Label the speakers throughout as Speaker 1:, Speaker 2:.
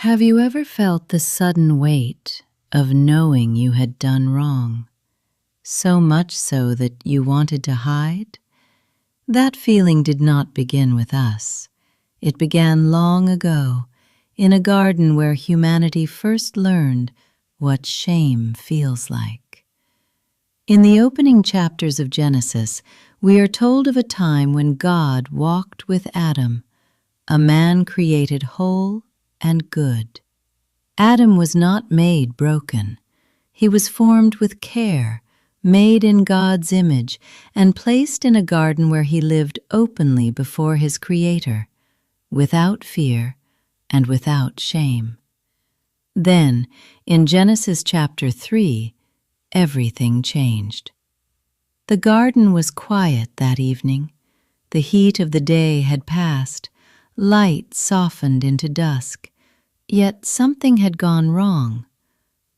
Speaker 1: Have you ever felt the sudden weight of knowing you had done wrong, so much so that you wanted to hide? That feeling did not begin with us. It began long ago, in a garden where humanity first learned what shame feels like. In the opening chapters of Genesis, we are told of a time when God walked with Adam, a man created whole and good. Adam was not made broken. He was formed with care, made in God's image, and placed in a garden where he lived openly before his Creator, without fear and without shame. Then, in Genesis chapter 3, everything changed. The garden was quiet that evening. The heat of the day had passed. Light softened into dusk. Yet something had gone wrong.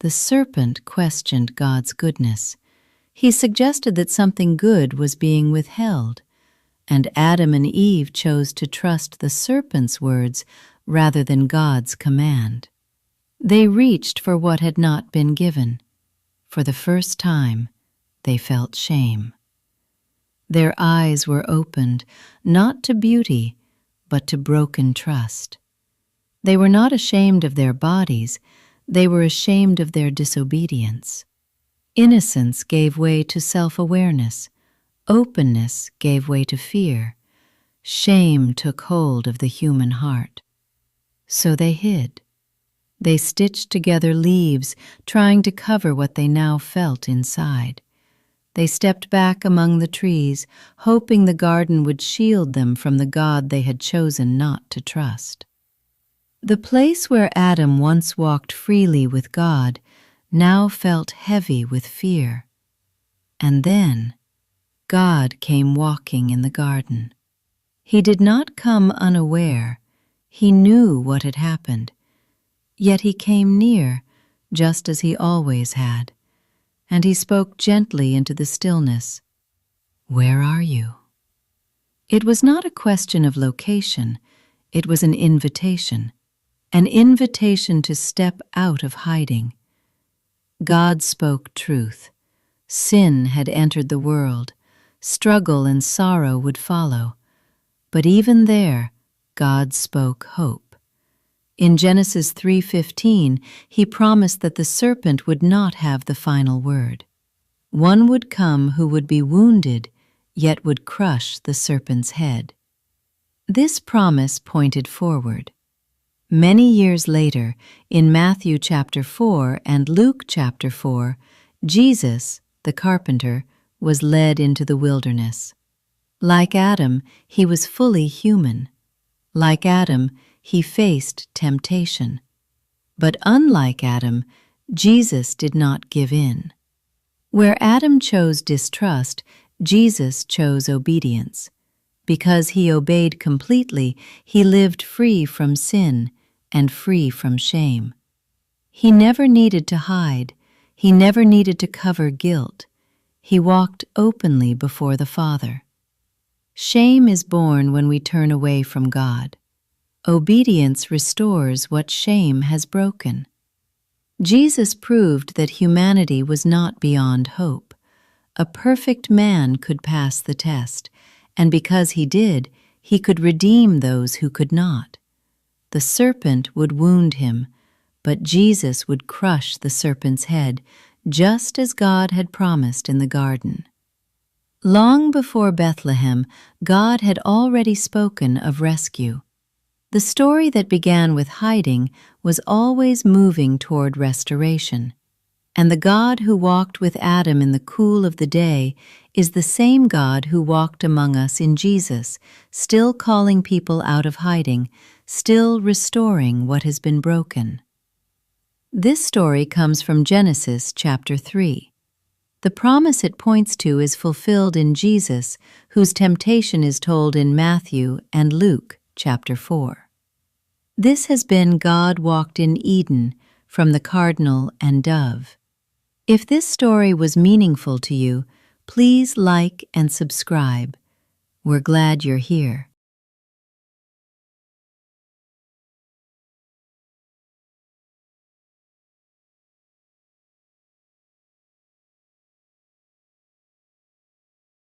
Speaker 1: The serpent questioned God's goodness. He suggested that something good was being withheld, and Adam and Eve chose to trust the serpent's words rather than God's command. They reached for what had not been given. For the first time, they felt shame. Their eyes were opened, not to beauty, but to broken trust. They were not ashamed of their bodies, they were ashamed of their disobedience. Innocence gave way to self-awareness. Openness gave way to fear. Shame took hold of the human heart. So they hid. They stitched together leaves, trying to cover what they now felt inside. They stepped back among the trees, hoping the garden would shield them from the God they had chosen not to trust. The place where Adam once walked freely with God now felt heavy with fear. And then God came walking in the garden. He did not come unaware. He knew what had happened. Yet he came near, just as he always had, and he spoke gently into the stillness. "Where are you?" It was not a question of location. It was an invitation to step out of hiding. God spoke truth. Sin had entered the world. Struggle and sorrow would follow. But even there, God spoke hope. In Genesis 3:15, he promised that the serpent would not have the final word. One would come who would be wounded, yet would crush the serpent's head. This promise pointed forward. Many years later, in Matthew chapter 4 and Luke chapter 4, Jesus, the carpenter, was led into the wilderness. Like Adam, he was fully human. Like Adam, he faced temptation. But unlike Adam, Jesus did not give in. Where Adam chose distrust, Jesus chose obedience. Because he obeyed completely, he lived free from sin and free from shame. He never needed to hide. He never needed to cover guilt. He walked openly before the Father. Shame is born when we turn away from God. Obedience restores what shame has broken. Jesus proved that humanity was not beyond hope. A perfect man could pass the test, and because he did, he could redeem those who could not. The serpent would wound him, but Jesus would crush the serpent's head, just as God had promised in the garden. Long before Bethlehem, God had already spoken of rescue. The story that began with hiding was always moving toward restoration. And the God who walked with Adam in the cool of the day is the same God who walked among us in Jesus, still calling people out of hiding, still restoring what has been broken. This story comes from Genesis chapter 3. The promise it points to is fulfilled in Jesus, whose temptation is told in Matthew and Luke chapter 4. This has been God Walked in Eden from the Cardinal and Dove. If this story was meaningful to you, please like and subscribe. We're glad you're here.